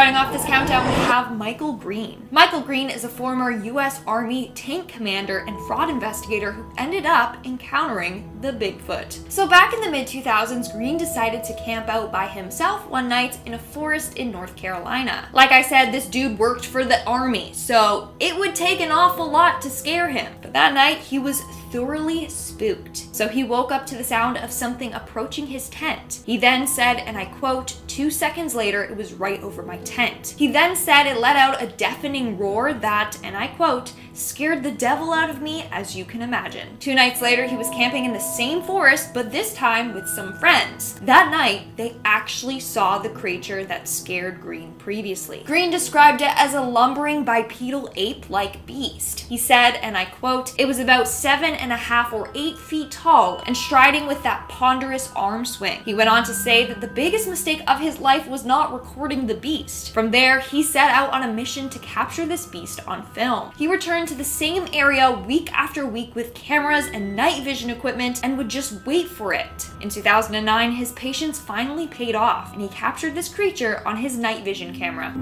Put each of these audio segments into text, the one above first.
Starting off this countdown, we have Michael Greene. Michael Greene is a former U.S. Army tank commander and fraud investigator who ended up encountering the Bigfoot. So back in the mid-2000s, Greene decided to camp out by himself one night in a forest in North Carolina. Like I said, this dude worked for the Army, so it would take an awful lot to scare him. But that night, he was thoroughly spooked. So he woke up to the sound of something approaching his tent. He then said, and I quote, 2 seconds later, it was right over my tent. He then said it let out a deafening roar that, and I quote, scared the devil out of me, as you can imagine. 2 nights later, he was camping in the same forest, but this time with some friends. That night, they actually saw the creature that scared Greene previously. Greene described it as a lumbering bipedal ape-like beast. He said, and I quote, it was about 7.5 or 8 feet tall and striding with that ponderous arm swing. He went on to say that the biggest mistake of his life was not recording the beast. From there, he set out on a mission to capture this beast on film. He returned to the same area week after week with cameras and night vision equipment and would just wait for it. In 2009, his patience finally paid off and he captured this creature on his night vision camera.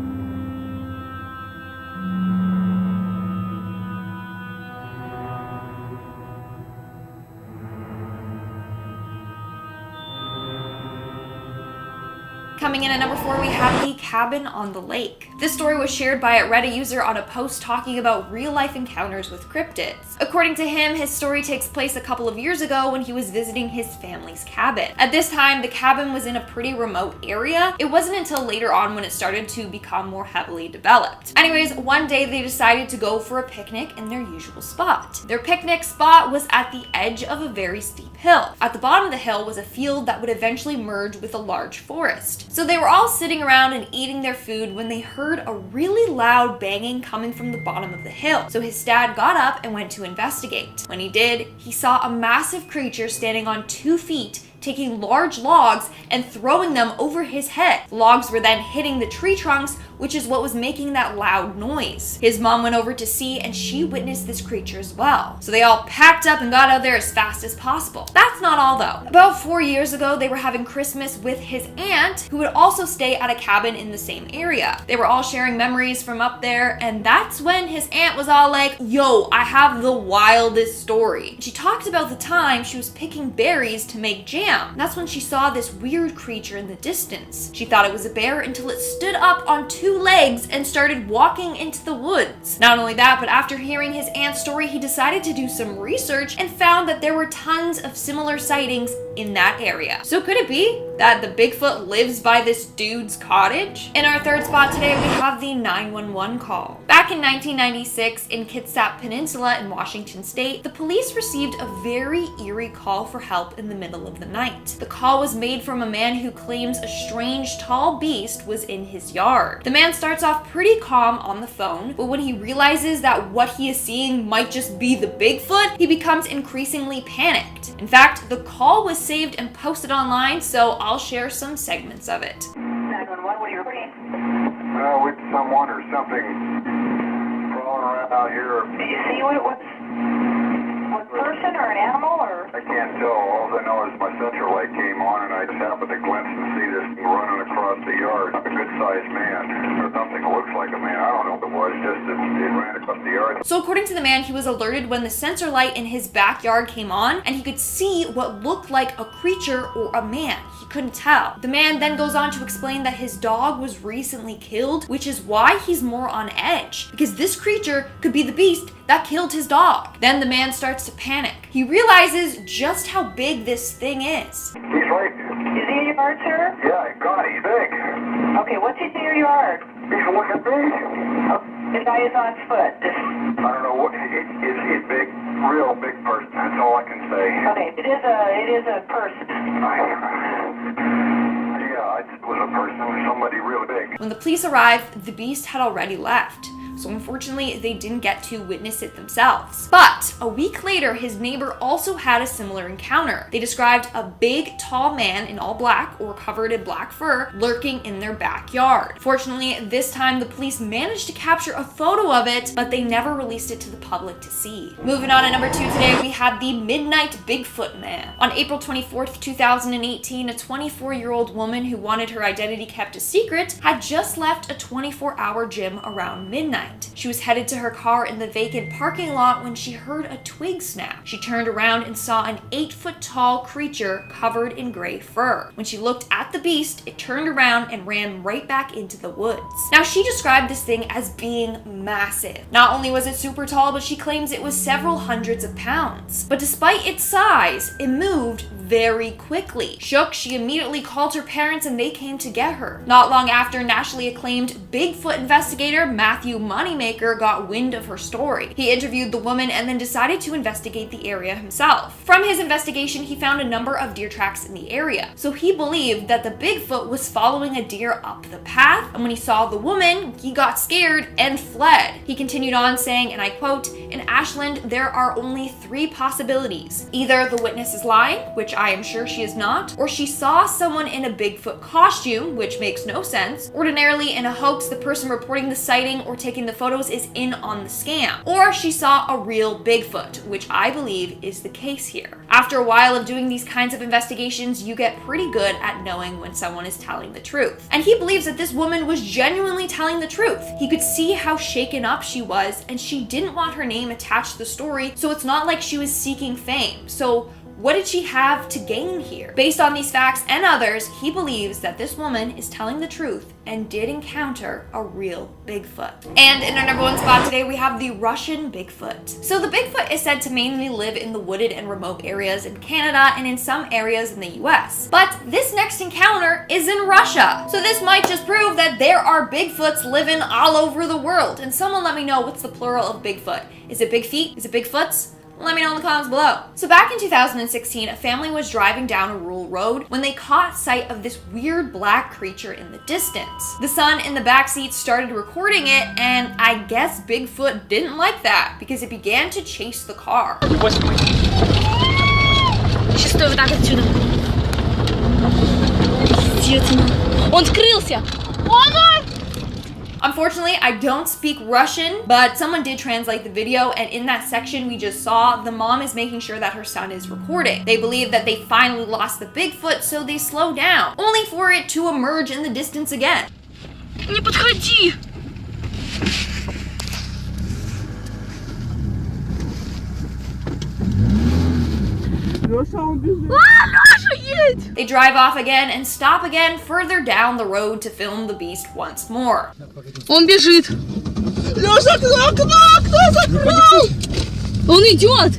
Coming in at number 4, we have The Cabin on the Lake. This story was shared by a Reddit user on a post talking about real-life encounters with cryptids. According to him, his story takes place a couple of years ago when he was visiting his family's cabin. At this time, the cabin was in a pretty remote area. It wasn't until later on when it started to become more heavily developed. Anyways, one day they decided to go for a picnic in their usual spot. Their picnic spot was at the edge of a very steep hill. At the bottom of the hill was a field that would eventually merge with a large forest. So they were all sitting around and eating their food when they heard a really loud banging coming from the bottom of the hill. So his dad got up and went to investigate. When he did, he saw a massive creature standing on 2 feet, taking large logs and throwing them over his head. The logs were then hitting the tree trunks, which is what was making that loud noise. His mom went over to see and she witnessed this creature as well. So they all packed up and got out there as fast as possible. That's not all though. About 4 years ago, they were having Christmas with his aunt, who would also stay at a cabin in the same area. They were all sharing memories from up there, and that's when his aunt was all like, yo, I have the wildest story. She talked about the time she was picking berries to make jam. That's when she saw this weird creature in the distance. She thought it was a bear until it stood up on 2 legs and started walking into the woods. Not only that, but after hearing his aunt's story, he decided to do some research and found that there were tons of similar sightings in that area. So could it be that the Bigfoot lives by this dude's cottage? In our 3rd spot today, we have the 911 call. Back in 1996, in Kitsap Peninsula in Washington State, the police received a very eerie call for help in the middle of the night. The call was made from a man who claims a strange tall beast was in his yard. The man starts off pretty calm on the phone, but when he realizes that what he is seeing might just be the Bigfoot, he becomes increasingly panicked. In fact, the call was saved and posted online, so I'll share some segments of it. 911, what are you reporting? With someone or something crawling around out here. Do you see what person or an animal or? I can't tell. All I know is my sensor light came on and I just happened to glimpse and see this thing running across the yard. A good-sized man, or something that looks like a man. I don't know what it was, just that it ran across the yard. So according to the man, he was alerted when the sensor light in his backyard came on and he could see what looked like a creature or a man. He couldn't tell. The man then goes on to explain that his dog was recently killed, which is why he's more on edge, because this creature could be the beast that killed his dog. Then the man starts to panic. He realizes just how big this thing is. He's right. Is he in your yard, sir? Yeah, God, he's big. Okay, what's he in your yard? He's looking big. The guy is on foot. I don't know what, he's big, real big person. That's all I can say. Okay, it is a person. Yeah, it was a person, somebody really big. When the police arrived, the beast had already left. so unfortunately they didn't get to witness it themselves. But a week later, his neighbor also had a similar encounter. They described a big, tall man in all black or covered in black fur lurking in their backyard. Fortunately, this time the police managed to capture a photo of it, but they never released it to the public to see. Moving on to number 2 today, we have the Midnight Bigfoot Man. On April 24th, 2018, a 24-year-old woman who wanted her identity kept a secret had just left a 24-hour gym around midnight. She was headed to her car in the vacant parking lot when she heard a twig snap. She turned around and saw an 8-foot-tall creature covered in gray fur. When she looked at the beast, it turned around and ran right back into the woods. Now, she described this thing as being massive. Not only was it super tall, but she claims it was several hundreds of pounds. But despite its size, it moved very quickly. Shook, she immediately called her parents and they came to get her. Not long after, nationally acclaimed Bigfoot investigator Matthew Moneymaker got wind of her story. He interviewed the woman and then decided to investigate the area himself. From his investigation, he found a number of deer tracks in the area. So he believed that the Bigfoot was following a deer up the path, and when he saw the woman, he got scared and fled. He continued on saying, and I quote, "In Ashland, there are only 3 possibilities. Either the witness is lying, which I am sure she is not, or she saw someone in a Bigfoot costume, which makes no sense. Ordinarily, in a hoax, the person reporting the sighting or taking the photos is in on the scam. Or she saw a real Bigfoot, which I believe is the case here." After a while of doing these kinds of investigations, you get pretty good at knowing when someone is telling the truth. And he believes that this woman was genuinely telling the truth. He could see how shaken up she was, and she didn't want her name attached to the story, so it's not like she was seeking fame. So what did she have to gain here? Based on these facts and others, he believes that this woman is telling the truth and did encounter a real Bigfoot. And in our number 1 spot today, we have the Russian Bigfoot. So the Bigfoot is said to mainly live in the wooded and remote areas in Canada and in some areas in the US. But this next encounter is in Russia. So this might just prove that there are Bigfoots living all over the world. And someone let me know, what's the plural of Bigfoot? Is it big feet? Is it Bigfoots? Let me know in the comments below. So back in 2016, a family was driving down a rural road when they caught sight of this weird black creature in the distance. The son in the backseat started recording it, and I guess Bigfoot didn't like that because it began to chase the car. Сейчас стой вот так отсюда. Он скрылся. Unfortunately, I don't speak Russian, but someone did translate the video, and in that section we just saw, the mom is making sure that her son is recording. They believe that they finally lost the Bigfoot, so they slow down, only for it to emerge in the distance again. Не подходи. Лёша, едь! They drive off again and stop again further down the road to film the beast once more. Он бежит. Лёша, кто закрыл? Он идет.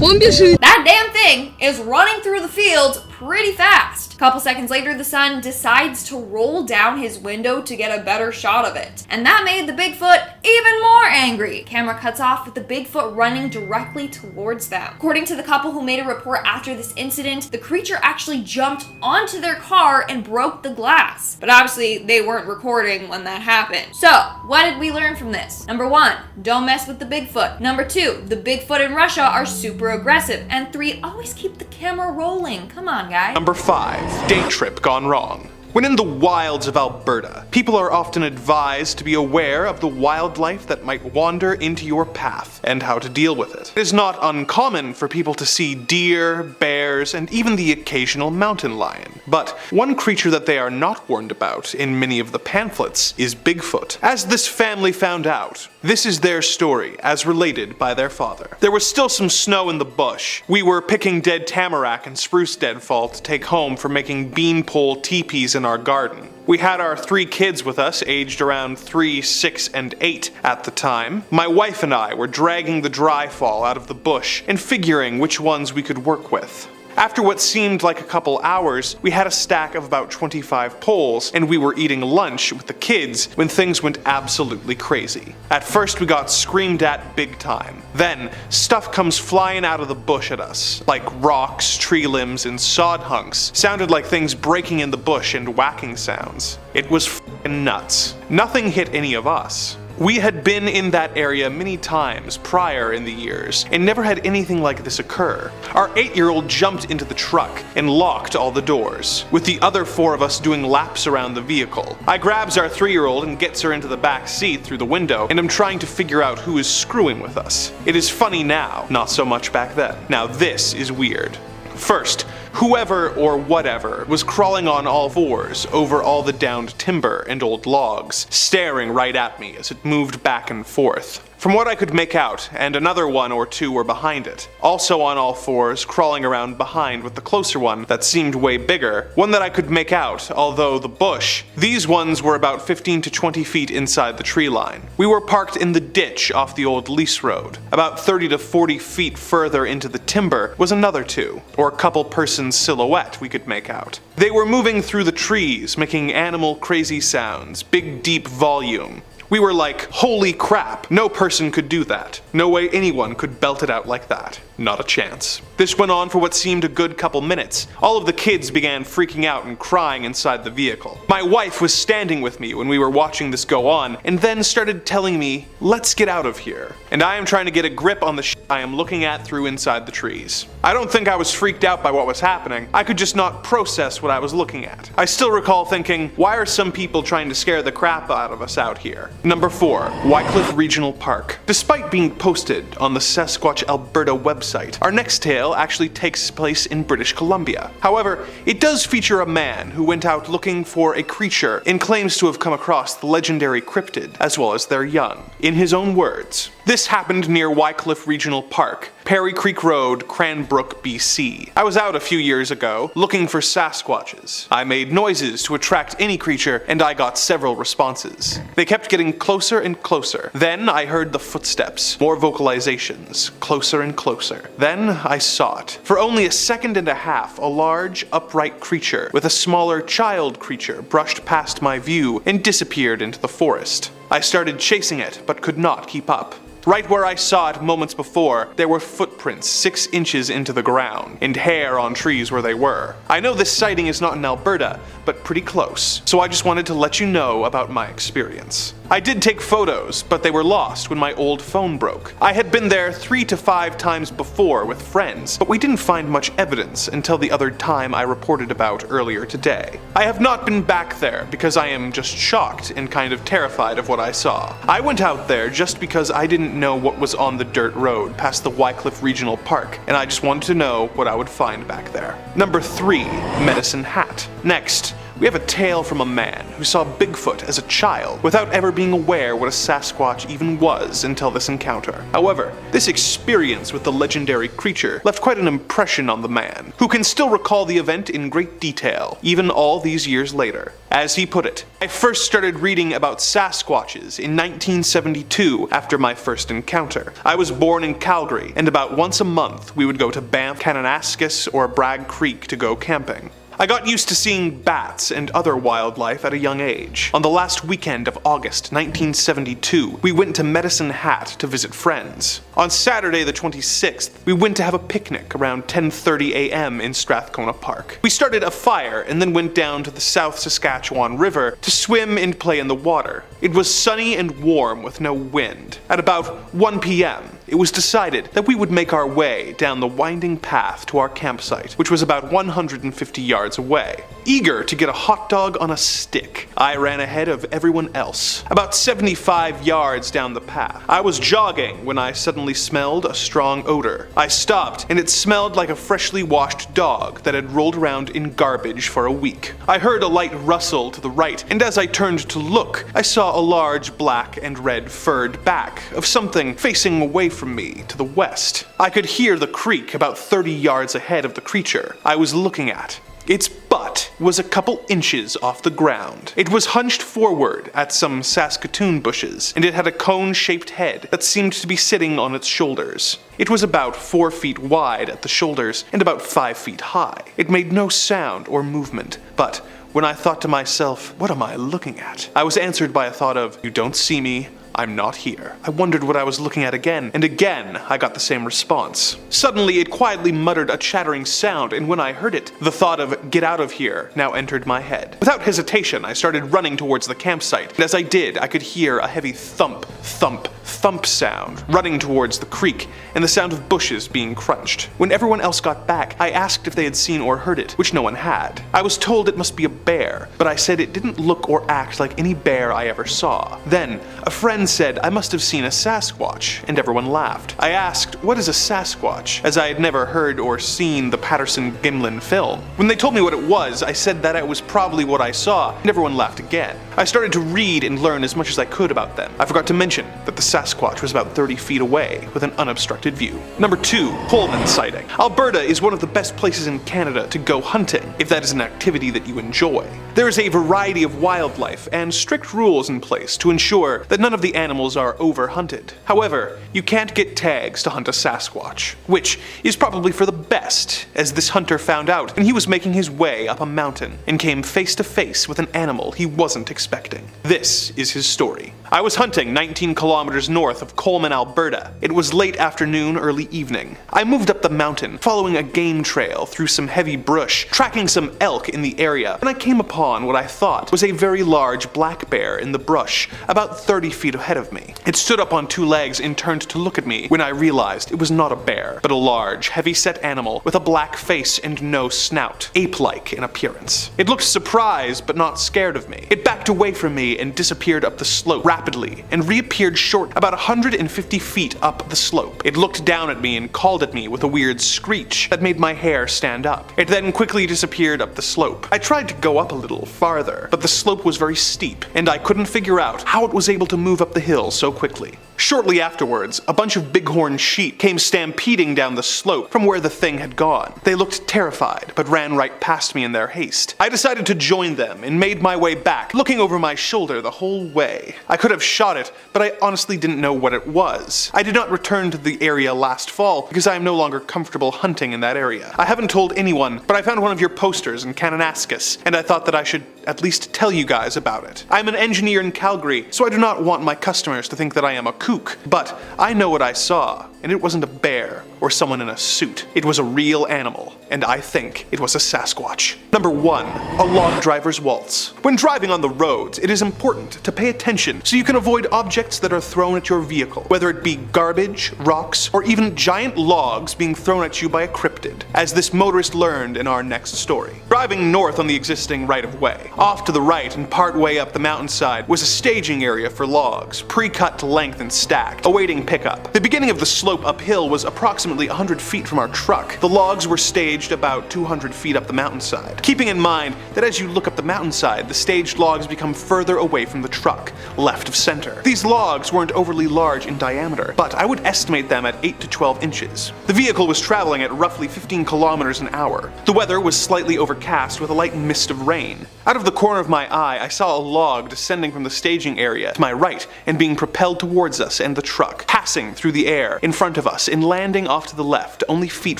Он бежит. That damn thing is running through the fields pretty fast. A couple seconds later, the son decides to roll down his window to get a better shot of it. And that made the Bigfoot even more angry. Camera cuts off with the Bigfoot running directly towards them. According to the couple who made a report after this incident, the creature actually jumped onto their car and broke the glass. But obviously, they weren't recording when that happened. So, what did we learn from this? Number 1, don't mess with the Bigfoot. Number 2, the Bigfoot in Russia are super aggressive. And 3, always keep the camera rolling. Come on, guys. Number 5. Day trip gone wrong. When in the wilds of Alberta, people are often advised to be aware of the wildlife that might wander into your path and how to deal with it. It is not uncommon for people to see deer, bears, and even the occasional mountain lion. But one creature that they are not warned about in many of the pamphlets is Bigfoot. As this family found out, this is their story as related by their father. There was still some snow in the bush. We were picking dead tamarack and spruce deadfall to take home for making beanpole teepees in our garden. We had our 3 kids with us, aged around 3, 6, and 8 at the time. My wife and I were dragging the dry fall out of the bush and figuring which ones we could work with. After what seemed like a couple hours, we had a stack of about 25 poles, and we were eating lunch with the kids when things went absolutely crazy. At first we got screamed at big time. Then, stuff comes flying out of the bush at us, like rocks, tree limbs, and sod hunks. Sounded like things breaking in the bush and whacking sounds. It was f***ing nuts. Nothing hit any of us. We had been in that area many times prior in the years, and never had anything like this occur. Our 8-year-old jumped into the truck and locked all the doors, with the other 4 of us doing laps around the vehicle. I grabs our 3-year-old and gets her into the back seat through the window, and I'm trying to figure out who is screwing with us. It is funny now, not so much back then. Now this is weird. First, whoever or whatever was crawling on all 4s over all the downed timber and old logs, staring right at me as it moved back and forth. From what I could make out, and another 1 or 2 were behind it, also on all 4s, crawling around behind with the closer one that seemed way bigger, one that I could make out, although the bush. These ones were about 15 to 20 feet inside the tree line. We were parked in the ditch off the old lease road. About 30 to 40 feet further into the timber was another 2, or a couple person silhouette we could make out. They were moving through the trees, making animal crazy sounds, big deep volume. We were like, holy crap, no person could do that. No way anyone could belt it out like that. Not a chance. This went on for what seemed a good couple minutes. All of the kids began freaking out and crying inside the vehicle. My wife was standing with me when we were watching this go on, and then started telling me, let's get out of here. And I am trying to get a grip on the shit I am looking at through inside the trees. I don't think I was freaked out by what was happening. I could just not process what I was looking at. I still recall thinking, why are some people trying to scare the crap out of us out here? Number 4, Wycliffe Regional Park. Despite being posted on the Sasquatch Alberta website, our next tale actually takes place in British Columbia. However, it does feature a man who went out looking for a creature and claims to have come across the legendary cryptid as well as their young. In his own words, this happened near Wycliffe Regional Park, Perry Creek Road, Cranbrook, BC. I was out a few years ago looking for Sasquatches. I made noises to attract any creature, and I got several responses. They kept getting closer and closer. Then I heard the footsteps, more vocalizations, closer and closer. Then I saw it. For only a second and a half, a large, upright creature with a smaller child creature brushed past my view and disappeared into the forest. I started chasing it, but could not keep up. Right where I saw it moments before, there were footprints 6 inches into the ground, and hair on trees where they were. I know this sighting is not in Alberta, but pretty close, so I just wanted to let you know about my experience. I did take photos, but they were lost when my old phone broke. I had been there 3 to 5 times before with friends, but we didn't find much evidence until the other time I reported about earlier today. I have not been back there because I am just shocked and kind of terrified of what I saw. I went out there just because I didn't know what was on the dirt road past the Wycliffe Regional Park, and I just wanted to know what I would find back there. Number 3, Medicine Hat. Next, we have a tale from a man who saw Bigfoot as a child without ever being aware what a Sasquatch even was until this encounter. However, this experience with the legendary creature left quite an impression on the man, who can still recall the event in great detail, even all these years later. As he put it, I first started reading about Sasquatches in 1972 after my first encounter. I was born in Calgary, and about once a month we would go to Banff, Kananaskis, or Bragg Creek to go camping. I got used to seeing bats and other wildlife at a young age. On the last weekend of August 1972, we went to Medicine Hat to visit friends. On Saturday the 26th, we went to have a picnic around 10:30 a.m. in Strathcona Park. We started a fire and then went down to the South Saskatchewan River to swim and play in the water. It was sunny and warm with no wind. At about 1 p.m., it was decided that we would make our way down the winding path to our campsite, which was about 150 yards away. Eager to get a hot dog on a stick, I ran ahead of everyone else. About 75 yards down the path, I was jogging when I suddenly smelled a strong odor. I stopped, and it smelled like a freshly washed dog that had rolled around in garbage for a week. I heard a light rustle to the right, and as I turned to look, I saw a large black and red furred back of something facing away from me to the west. I could hear the creak about 30 yards ahead of the creature I was looking at. Its butt was a couple inches off the ground. It was hunched forward at some Saskatoon bushes, and it had a cone-shaped head that seemed to be sitting on its shoulders. It was about 4 feet wide at the shoulders and about 5 feet high. It made no sound or movement, but when I thought to myself, what am I looking at? I was answered by a thought of, you don't see me, I'm not here. I wondered what I was looking at again, and again I got the same response. Suddenly it quietly muttered a chattering sound, and when I heard it, the thought of get out of here now entered my head. Without hesitation, I started running towards the campsite, and as I did, I could hear a heavy thump, thump, thump sound running towards the creek, and the sound of bushes being crunched. When everyone else got back, I asked if they had seen or heard it, which no one had. I was told it must be a bear, but I said it didn't look or act like any bear I ever saw. Then, a friend said I must have seen a sasquatch, and everyone laughed. I asked, what is a sasquatch, as I had never heard or seen the Patterson-Gimlin film. When they told me what it was, I said that it was probably what I saw, and everyone laughed again. I started to read and learn as much as I could about them. I forgot to mention that the Sasquatch was about 30 feet away, with an unobstructed view. Number 2. Coleman Sighting. Alberta is one of the best places in Canada to go hunting, if that is an activity that you enjoy. There is a variety of wildlife and strict rules in place to ensure that none of the animals are over-hunted. However, you can't get tags to hunt a Sasquatch, which is probably for the best, as this hunter found out and he was making his way up a mountain and came face to face with an animal he wasn't expecting. This is his story. I was hunting 19 kilometers north of Coleman, Alberta. It was late afternoon, early evening. I moved up the mountain, following a game trail through some heavy brush, tracking some elk in the area, and I came upon what I thought was a very large black bear in the brush, about 30 feet ahead of me. It stood up on 2 legs and turned to look at me when I realized it was not a bear, but a large, heavy-set animal with a black face and no snout, ape-like in appearance. It looked surprised but not scared of me. It backed away from me and disappeared up the slope rapidly and reappeared short about 150 feet up the slope. It looked down at me and called at me with a weird screech that made my hair stand up. It then quickly disappeared up the slope. I tried to go up a little farther, but the slope was very steep and I couldn't figure out how it was able to move up the hill so quickly. Shortly afterwards, a bunch of bighorn sheep came stampeding down the slope from where the thing had gone. They looked terrified, but ran right past me in their haste. I decided to join them and made my way back, looking over my shoulder the whole way. I could have shot it, but I honestly didn't know what it was. I did not return to the area last fall because I am no longer comfortable hunting in that area. I haven't told anyone, but I found one of your posters in Kananaskis, and I thought that I should at least tell you guys about it. I'm an engineer in Calgary, so I do not want my customers to think that I am a kook, but I know what I saw, and it wasn't a bear or someone in a suit. It was a real animal, and I think it was a Sasquatch. Number 1. A log driver's waltz. When driving on the roads, it is important to pay attention so you can avoid objects that are thrown at your vehicle, whether it be garbage, rocks, or even giant logs being thrown at you by a cryptid, as this motorist learned in our next story. Driving north on the existing right-of-way, off to the right and part way up the mountainside was a staging area for logs, pre-cut to length and stacked, awaiting pickup. The beginning of the slope uphill was approximately 100 feet from our truck. The logs were staged about 200 feet up the mountainside. Keeping in mind that as you look up the mountainside, the staged logs become further away from the truck, left of center. These logs weren't overly large in diameter, but I would estimate them at 8 to 12 inches. The vehicle was traveling at roughly 15 kilometers an hour. The weather was slightly overcast with a light mist of rain. Out of the corner of my eye, I saw a log descending from the staging area to my right and being propelled towards us and the truck, passing through the air in front of us and landing off to the left, only feet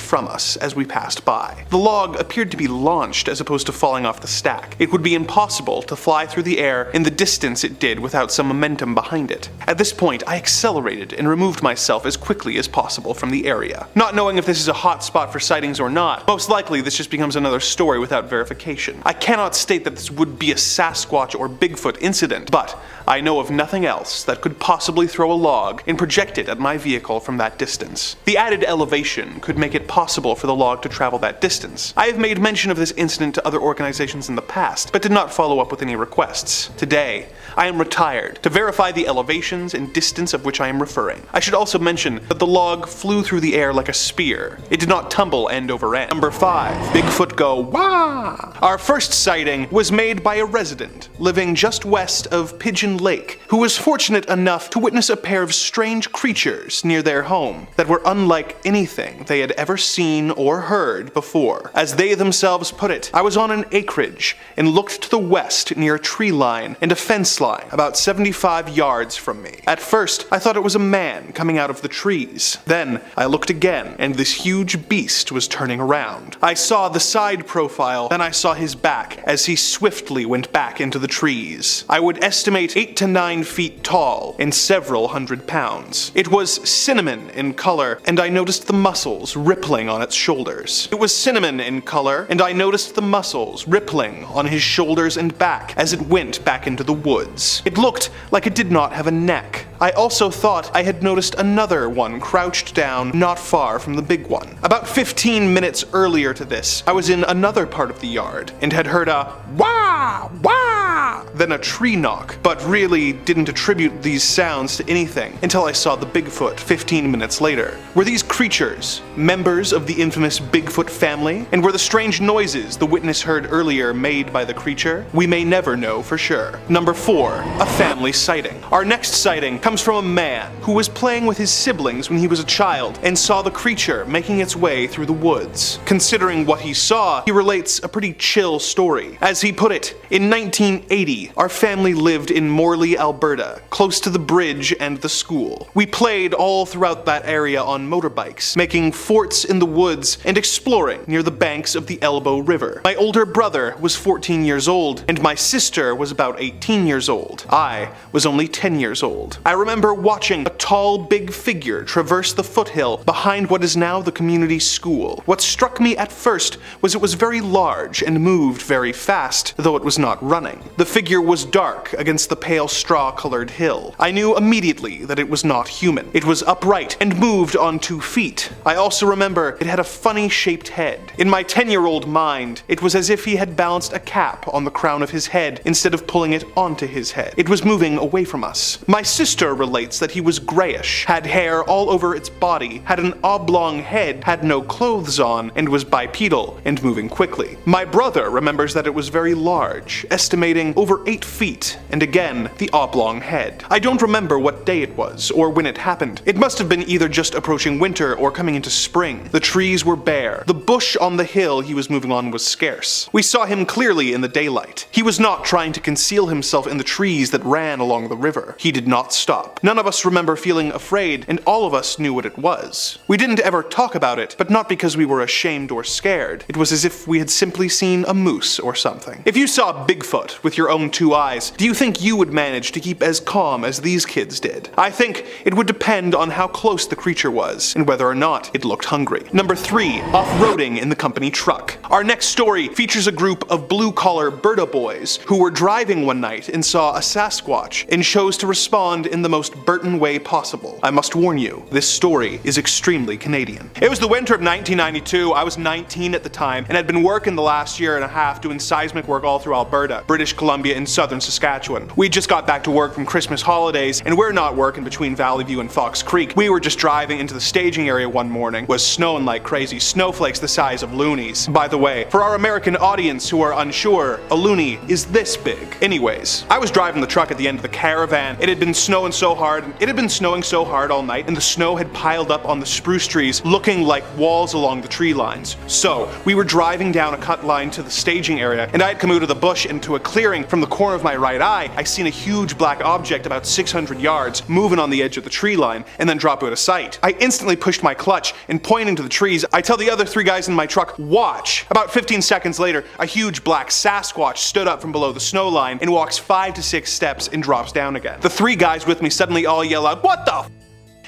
from us as we passed by. The log appeared to be launched as opposed to falling off the stack. It would be impossible to fly through the air in the distance it did without some momentum behind it. At this point, I accelerated and removed myself as quickly as possible from the area. Not knowing if this is a hot spot for sightings or not, most likely this just becomes another story without verification. I cannot state that this would be a Sasquatch or Bigfoot incident, but I know of nothing else that could possibly throw a log and project it at my vehicle from that distance. The added elevation could make it possible for the log to travel that distance. I have made mention of this incident to other organizations in the past, but did not follow up with any requests. Today, I am retired to verify the elevations and distance of which I am referring. I should also mention that the log flew through the air like a spear. It did not tumble end over end. Number 5. Bigfoot go wah! Our first sighting was made by a resident living just west of Pigeon Lake, who was fortunate enough to witness a pair of strange creatures near their home that were unlike anything they had ever seen or heard before. As they themselves put it, I was on an acreage and looked to the west near a tree line and a fence line about 75 yards from me. At first, I thought it was a man coming out of the trees. Then, I looked again, and this huge beast was turning around. I saw the side profile, then I saw his back as he swiftly went back into the trees. I would estimate 8 to 9 feet tall and several hundred pounds. It was cinnamon in color, and I noticed the muscles rippling on its shoulders. It was cinnamon in color, and I noticed the muscles rippling on his shoulders and back as it went back into the woods. It looked like it did not have a neck. I also thought I had noticed another one crouched down not far from the big one. About 15 minutes earlier to this, I was in another part of the yard and had heard a wah, wah, then a tree knock, but really didn't attribute these sounds to anything until I saw the Bigfoot 15 minutes later. Were these creatures members of the infamous Bigfoot family? And were the strange noises the witness heard earlier made by the creature? We may never know for sure. Number 4, a family sighting. Our next sighting comes from a man who was playing with his siblings when he was a child and saw the creature making its way through the woods. Considering what he saw, he relates a pretty chill story. As he put it, in 1980, our family lived in Morley, Alberta, close to the bridge and the school. We played all throughout that area on motorbikes, making forts in the woods and exploring near the banks of the Elbow River. My older brother was 14 years old, and my sister was about 18 years old. I was only 10 years old. I remember watching a tall, big figure traverse the foothill behind what is now the community school. What struck me at first was it was very large and moved very fast, though it was not running. The figure was dark against the pale straw-colored hill. I knew immediately that it was not human. It was upright and moved on 2 feet. I also remember it had a funny shaped head. In my 10-year-old mind, it was as if he had balanced a cap on the crown of his head instead of pulling it onto his head. It was moving away from us. My sister relates that he was grayish, had hair all over its body, had an oblong head, had no clothes on, and was bipedal and moving quickly. My brother remembers that it was very large, estimating over 8 feet, and again, the oblong head. I don't remember what day it was, or when it happened. It must have been either just approaching winter or coming into spring. The trees were bare. The bush on the hill he was moving on was scarce. We saw him clearly in the daylight. He was not trying to conceal himself in the trees that ran along the river. He did not stop. None of us remember feeling afraid, and all of us knew what it was. We didn't ever talk about it, but not because we were ashamed or scared. It was as if we had simply seen a moose or something. If you saw Bigfoot with your own 2 eyes, do you think you would manage to keep as calm as these kids did? I think it would depend on how close the creature was, and whether or not it looked hungry. Number 3, off-roading in the company truck. Our next story features a group of blue-collar Berta boys who were driving one night and saw a sasquatch and chose to respond in the most Burton way possible. I must warn you, this story is extremely Canadian. It was the winter of 1992. I was 19 at the time and had been working the last year and a half doing seismic work all through Alberta, British Columbia, and southern Saskatchewan. We just got back to work from Christmas holidays, and we're not working between Valley View and Fox Creek. We were just driving into the staging area one morning. It was snowing like crazy, snowflakes the size of loonies. By the way, for our American audience who are unsure, a loony is this big. Anyways, I was driving the truck at the end of the caravan. It had been snowing so hard all night, and the snow had piled up on the spruce trees, looking like walls along the tree lines. So, we were driving down a cut line to the staging area, and I had come out of the bush into a clearing. From the corner of my right eye, I seen a huge black object about 600 yards moving on the edge of the tree line, and then drop out of sight. I instantly pushed my clutch, and pointing to the trees, I tell the other 3 guys in my truck, watch! About 15 seconds later, a huge black Sasquatch stood up from below the snow line and walks 5 to 6 steps and drops down again. The 3 guys with me suddenly all yell out, "What the f?"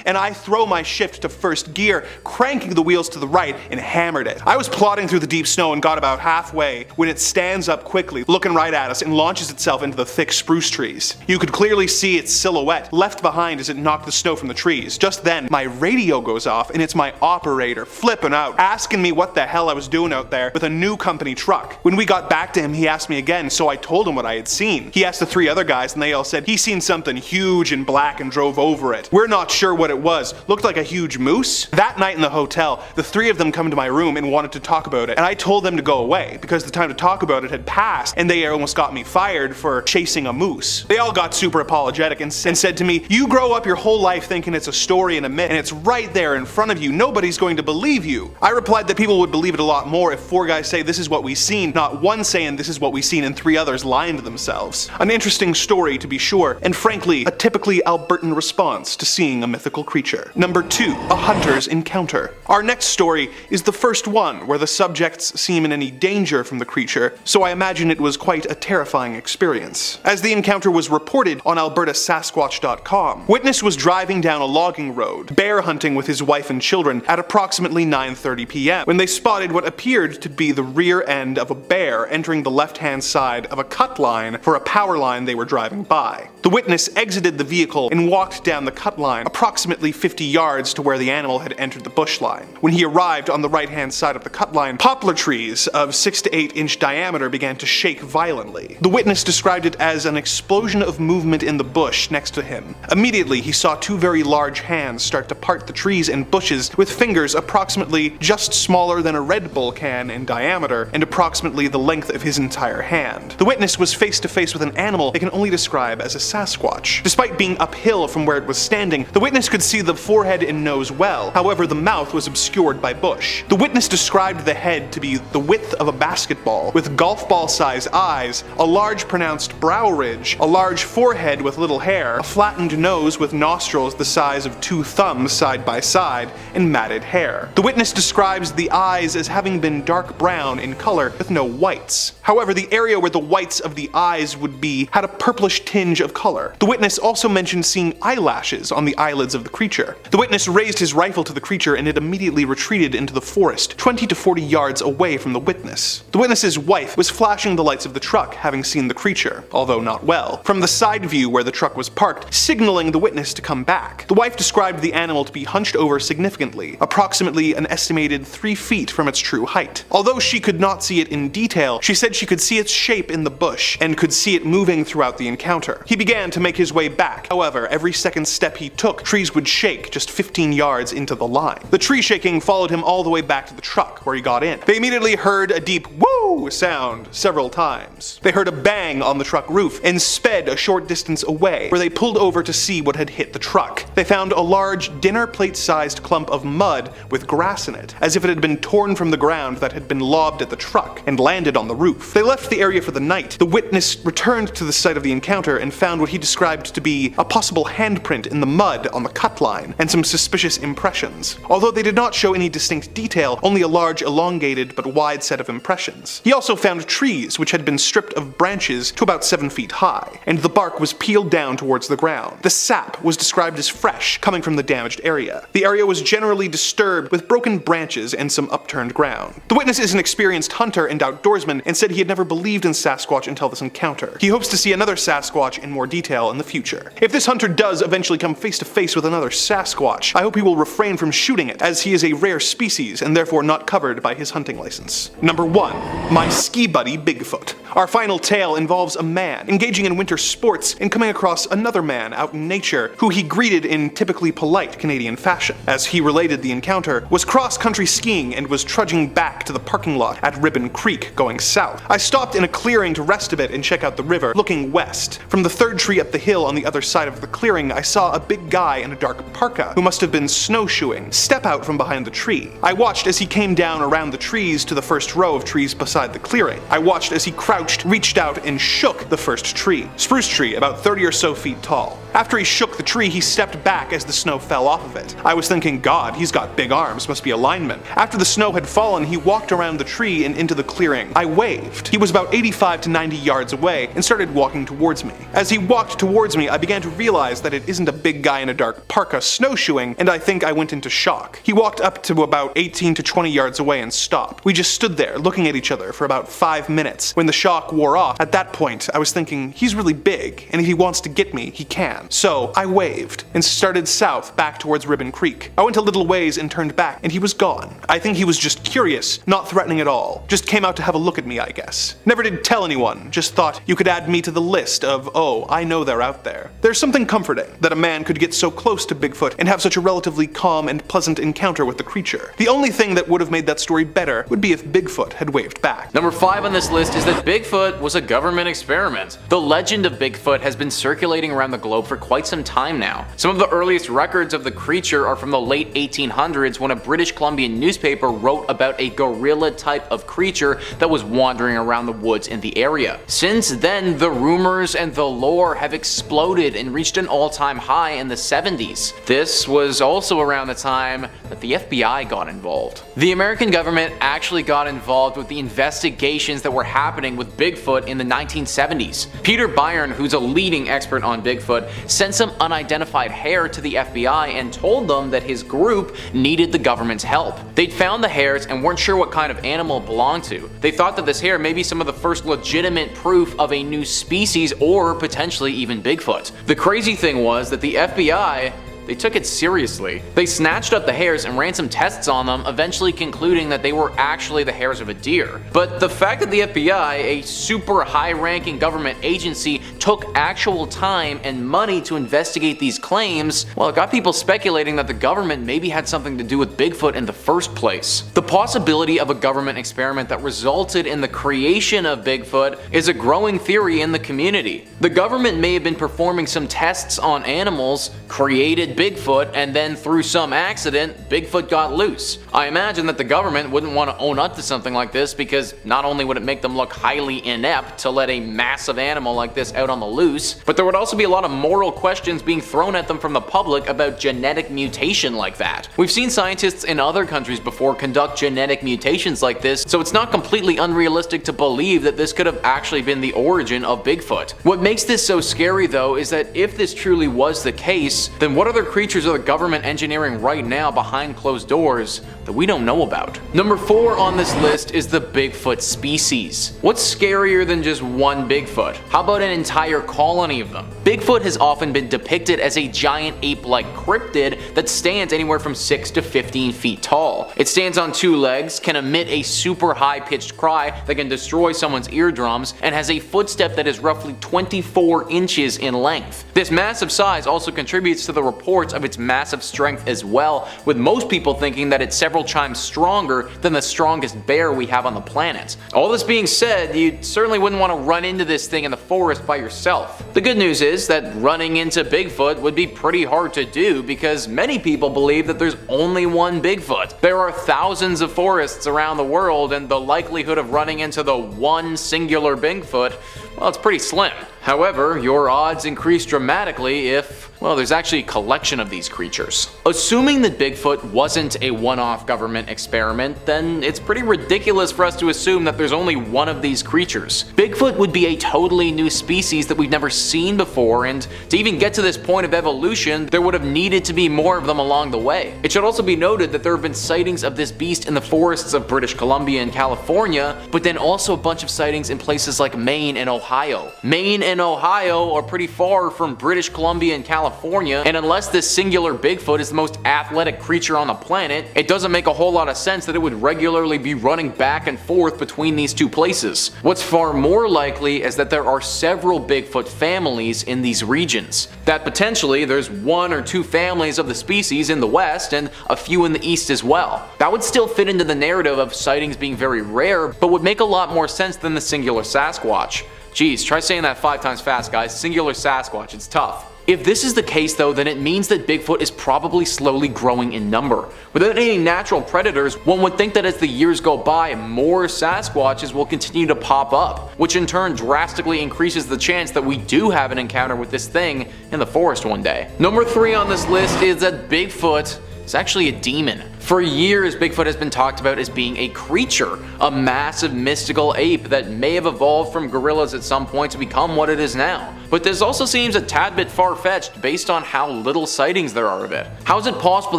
And I throw my shift to first gear, cranking the wheels to the right, and hammered it. I was plodding through the deep snow and got about halfway when it stands up quickly, looking right at us, and launches itself into the thick spruce trees. You could clearly see its silhouette left behind as it knocked the snow from the trees. Just then, my radio goes off, and it's my operator flipping out, asking me what the hell I was doing out there with a new company truck. When we got back to him, he asked me again, so I told him what I had seen. He asked the 3 other guys, and they all said he seen something huge and black and drove over it. We're not sure what it it was looked like a huge moose. That night in the hotel, the three of them come to my room and wanted to talk about it, and I told them to go away because the time to talk about it had passed and they almost got me fired for chasing a moose. They all got super apologetic and said to me, "You grow up your whole life thinking it's a story and a myth, and it's right there in front of you. Nobody's going to believe you." I replied that people would believe it a lot more if 4 guys say this is what we seen, not one saying this is what we seen and 3 others lying to themselves. An interesting story to be sure, and frankly, a typically Albertan response to seeing a mythical creature. Number 2, a hunter's encounter. Our next story is the first one where the subjects seem in any danger from the creature, so I imagine it was quite a terrifying experience. As the encounter was reported on albertasasquatch.com, witness was driving down a logging road, bear hunting with his wife and children at approximately 9:30 p.m. when they spotted what appeared to be the rear end of a bear entering the left-hand side of a cut line for a power line they were driving by. The witness exited the vehicle and walked down the cut line approximately 50 yards to where the animal had entered the bush line. When he arrived on the right-hand side of the cut line, poplar trees of 6 to 8 inch diameter began to shake violently. The witness described it as an explosion of movement in the bush next to him. Immediately, he saw 2 very large hands start to part the trees and bushes with fingers approximately just smaller than a Red Bull can in diameter and approximately the length of his entire hand. The witness was face to face with an animal they can only describe as a sasquatch. Despite being uphill from where it was standing, the witness could see the forehead and nose well, however the mouth was obscured by bush. The witness described the head to be the width of a basketball, with golf ball size eyes, a large pronounced brow ridge, a large forehead with little hair, a flattened nose with nostrils the size of 2 thumbs side by side, and matted hair. The witness describes the eyes as having been dark brown in color with no whites. However, the area where the whites of the eyes would be had a purplish tinge of color. The witness also mentioned seeing eyelashes on the eyelids of the creature. The witness raised his rifle to the creature and it immediately retreated into the forest, 20 to 40 yards away from the witness. The witness's wife was flashing the lights of the truck, having seen the creature, although not well, from the side view where the truck was parked, signaling the witness to come back. The wife described the animal to be hunched over significantly, approximately an estimated 3 feet from its true height. Although she could not see it in detail, she said she could see its shape in the bush and could see it moving throughout the encounter. He began to make his way back. However, every second step he took, trees would shake just 15 yards into the line. The tree shaking followed him all the way back to the truck where he got in. They immediately heard a deep woo sound several times. They heard a bang on the truck roof and sped a short distance away, where they pulled over to see what had hit the truck. They found a large dinner plate sized clump of mud with grass in it, as if it had been torn from the ground that had been lobbed at the truck and landed on the roof. They left the area for the night. The witness returned to the site of the encounter and found what he described to be a possible handprint in the mud on the cut line and some suspicious impressions. Although they did not show any distinct detail, only a large elongated but wide set of impressions. He also found trees which had been stripped of branches to about 7 feet high, and the bark was peeled down towards the ground. The sap was described as fresh, coming from the damaged area. The area was generally disturbed with broken branches and some upturned ground. The witness is an experienced hunter and outdoorsman and said he had never believed in Sasquatch until this encounter. He hopes to see another Sasquatch in more detail in the future. If this hunter does eventually come face to face with another Sasquatch, I hope he will refrain from shooting it, as he is a rare species and therefore not covered by his hunting license. Number 1. My ski buddy Bigfoot. Our final tale involves a man engaging in winter sports and coming across another man out in nature who he greeted in typically polite Canadian fashion. As he related the encounter, was cross-country skiing and was trudging back to the parking lot at Ribbon Creek going south. I stopped in a clearing to rest a bit and check out the river, looking west. From the third tree up the hill on the other side of the clearing, I saw a big guy in a dark parka, who must have been snowshoeing, step out from behind the tree. I watched as he came down around the trees to the first row of trees beside the clearing. I watched as he crouched, reached out, and shook the first tree. Spruce tree, about 30 or so feet tall. After he shook the tree, he stepped back as the snow fell off of it. I was thinking, God, he's got big arms, must be a lineman. After the snow had fallen, he walked around the tree and into the clearing. I waved. He was about 85 to 90 yards away and started walking towards me. As he walked towards me, I began to realize that it isn't a big guy in a dark parka snowshoeing, and I think I went into shock. He walked up to about 18 to 20 yards away and stopped. We just stood there, looking at each other for about 5 minutes. When the shock wore off, at that point, I was thinking, he's really big, and if he wants to get me, he can. So I waved and started south back towards Ribbon Creek. I went a little ways and turned back, and he was gone. I think he was just curious, not threatening at all. Just came out to have a look at me, I guess. Never did tell anyone, just thought you could add me to the list of, oh, I I know they're out there. There's something comforting that a man could get so close to Bigfoot and have such a relatively calm and pleasant encounter with the creature. The only thing that would have made that story better would be if Bigfoot had waved back. Number 5 on this list is that Bigfoot was a government experiment. The legend of Bigfoot has been circulating around the globe for quite some time now. Some of the earliest records of the creature are from the late 1800s when a British Columbian newspaper wrote about a gorilla type of creature that was wandering around the woods in the area. Since then, the rumors and the lore have exploded and reached an all-time high in the 70s. This was also around the time that the FBI got involved. The American government actually got involved with the investigations that were happening with Bigfoot in the 1970s. Peter Byron, who's a leading expert on Bigfoot, sent some unidentified hair to the FBI and told them that his group needed the government's help. They'd found the hairs and weren't sure what kind of animal it belonged to. They thought that this hair may be some of the first legitimate proof of a new species or potentially even Bigfoot. The crazy thing was that the FBI, they took it seriously. They snatched up the hairs and ran some tests on them, eventually concluding that they were actually the hairs of a deer. But the fact that the FBI, a super high-ranking government agency, took actual time and money to investigate these claims, well, it got people speculating that the government maybe had something to do with Bigfoot in the first place. The possibility of a government experiment that resulted in the creation of Bigfoot is a growing theory in the community. The government may have been performing some tests on animals, created Bigfoot, and then through some accident, Bigfoot got loose. I imagine that the government wouldn't want to own up to something like this because not only would it make them look highly inept to let a massive animal like this out on the loose, but there would also be a lot of moral questions being thrown at them from the public about genetic mutation like that. We've seen scientists in other countries before conduct genetic mutations like this, so it's not completely unrealistic to believe that this could have actually been the origin of Bigfoot. What makes this so scary though is that if this truly was the case, then what other creatures are the government engineering right now behind closed doors that we don't know about? Number 4 on this list is the Bigfoot species. What's scarier than just one Bigfoot? How about an entire colony of them? Bigfoot has often been depicted as a giant ape-like cryptid that stands anywhere from 6 to 15 feet tall. It stands on 2 legs, can emit a super high-pitched cry that can destroy someone's eardrums, and has a footstep that is roughly 24 inches in length. This massive size also contributes to the reports of its massive strength as well, with most people thinking that it's several times stronger than the strongest bear we have on the planet. All this being said, you certainly wouldn't want to run into this thing in the forest by yourself. The good news is that running into Bigfoot would be pretty hard to do because many people believe that there's only one Bigfoot. There are thousands of forests around the world, and the likelihood of running into the one singular Bigfoot, well, it's pretty slim. However, your odds increase dramatically if, well, there's actually a collection of these creatures. Assuming that Bigfoot wasn't a one-off government experiment, then it's pretty ridiculous for us to assume that there's only one of these creatures. Bigfoot would be a totally new species that we've never seen before, and to even get to this point of evolution, there would have needed to be more of them along the way. It should also be noted that there have been sightings of this beast in the forests of British Columbia and California, but then also a bunch of sightings in places like Maine and Ohio. Maine and Ohio are pretty far from British Columbia and California, and unless this singular Bigfoot is the most athletic creature on the planet, it doesn't make a whole lot of sense that it would regularly be running back and forth between these two places. What's far more likely is that there are several Bigfoot families in these regions. That potentially there's 1 or 2 families of the species in the west and a few in the east as well. That would still fit into the narrative of sightings being very rare, but would make a lot more sense than the singular Sasquatch. Geez, try saying that 5 times fast, guys. Singular Sasquatch, it's tough. If this is the case though, then it means that Bigfoot is probably slowly growing in number. Without any natural predators, one would think that as the years go by, more Sasquatches will continue to pop up, which in turn drastically increases the chance that we do have an encounter with this thing in the forest one day. Number 3 on this list is that Bigfoot is actually a demon. For years, Bigfoot has been talked about as being a creature, a massive mystical ape that may have evolved from gorillas at some point to become what it is now. But this also seems a tad bit far-fetched based on how little sightings there are of it. How is it possible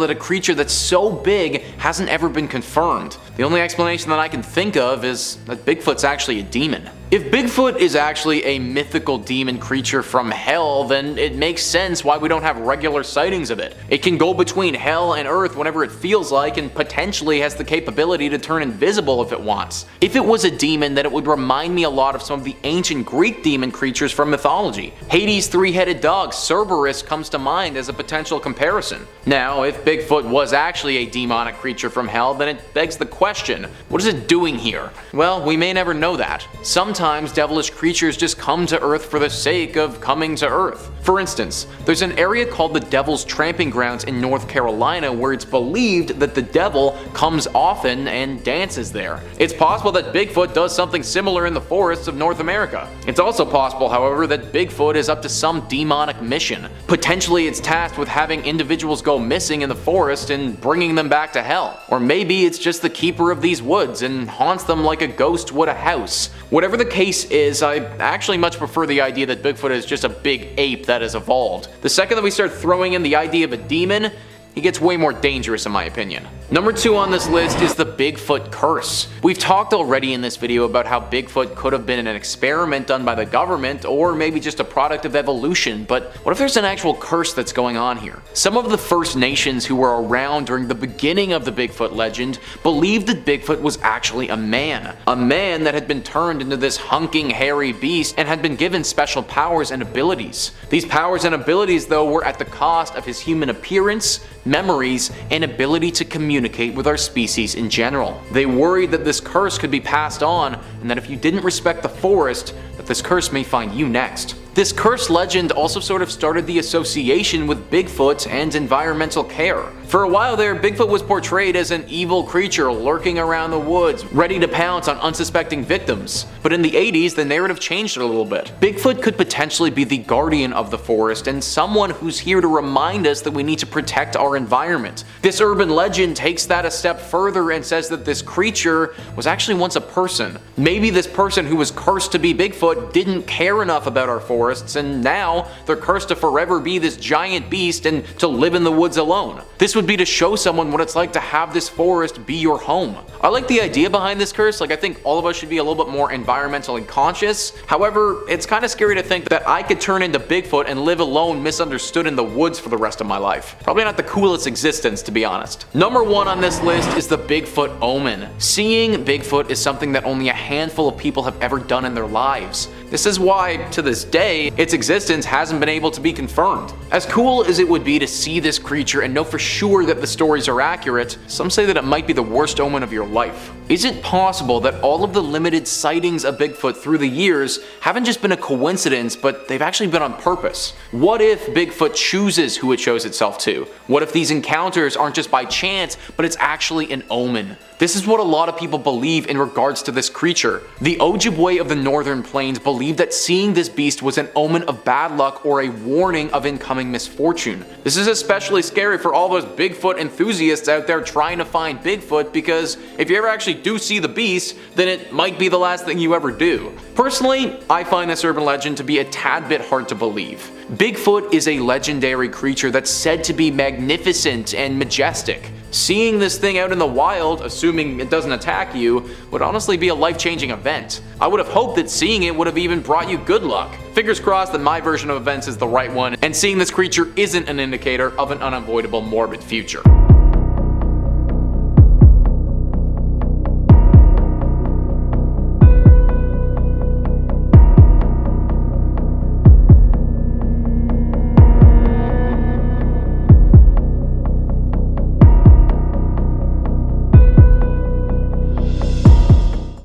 that a creature that's so big hasn't ever been confirmed? The only explanation that I can think of is that Bigfoot's actually a demon. If Bigfoot is actually a mythical demon creature from hell, then it makes sense why we don't have regular sightings of it. It can go between hell and earth whenever it feels like, like and potentially has the capability to turn invisible if it wants. If it was a demon, then it would remind me a lot of some of the ancient Greek demon creatures from mythology. Hades' three-headed dog Cerberus comes to mind as a potential comparison. Now, if Bigfoot was actually a demonic creature from hell, then it begs the question, what is it doing here? Well, we may never know that. Sometimes devilish creatures just come to Earth for the sake of coming to Earth. For instance, there's an area called the Devil's Tramping Grounds in North Carolina where it's believed that the devil comes often and dances there. It's possible that Bigfoot does something similar in the forests of North America. It's also possible, however, that Bigfoot is up to some demonic mission. Potentially it's tasked with having individuals go missing in the forest and bringing them back to hell. Or maybe it's just the keeper of these woods and haunts them like a ghost would a house. Whatever the case is, I actually much prefer the idea that Bigfoot is just a big ape that has evolved. The second that we start throwing in the idea of a demon, he gets way more dangerous in my opinion. Number 2 on this list is the Bigfoot curse. We've talked already in this video about how Bigfoot could have been an experiment done by the government or maybe just a product of evolution, but what if there's an actual curse that's going on here? Some of the First Nations who were around during the beginning of the Bigfoot legend believed that Bigfoot was actually a man that had been turned into this hunking hairy beast and had been given special powers and abilities. These powers and abilities though were at the cost of his human appearance, memories, and ability to communicate with our species in general. They worried that this curse could be passed on, and that if you didn't respect the forest, that this curse may find you next. This curse legend also sort of started the association with Bigfoot and environmental care. For a while there, Bigfoot was portrayed as an evil creature lurking around the woods, ready to pounce on unsuspecting victims. But in the 80s, the narrative changed a little bit. Bigfoot could potentially be the guardian of the forest and someone who's here to remind us that we need to protect our environment. This urban legend takes that a step further and says that this creature was actually once a person. Maybe this person who was cursed to be Bigfoot didn't care enough about our forests, and now they're cursed to forever be this giant beast and to live in the woods alone. This would be to show someone what it's like to have this forest be your home. I like the idea behind this curse. I think all of us should be a little bit more environmentally conscious. However, it's kind of scary to think that I could turn into Bigfoot and live alone, misunderstood in the woods for the rest of my life. Probably not the coolest existence, to be honest. Number 1 on this list is the Bigfoot Omen. Seeing Bigfoot is something that only a handful of people have ever done in their lives. This is why, to this day, its existence hasn't been able to be confirmed. As cool as it would be to see this creature and know for sure that the stories are accurate, some say that it might be the worst omen of your life. Is it possible that all of the limited sightings of Bigfoot through the years haven't just been a coincidence, but they've actually been on purpose? What if Bigfoot chooses who it shows itself to? What if these encounters aren't just by chance, but it's actually an omen? This is what a lot of people believe in regards to this creature. The Ojibwe of the Northern Plains believed that seeing this beast was an omen of bad luck or a warning of incoming misfortune. This is especially scary for all those Bigfoot enthusiasts out there trying to find Bigfoot, because if you ever actually do see the beast, then it might be the last thing you ever do. Personally, I find this urban legend to be a tad bit hard to believe. Bigfoot is a legendary creature that's said to be magnificent and majestic. Seeing this thing out in the wild, assuming it doesn't attack you, would honestly be a life-changing event. I would have hoped that seeing it would have even brought you good luck. Fingers crossed that my version of events is the right one, and seeing this creature isn't an indicator of an unavoidable morbid future.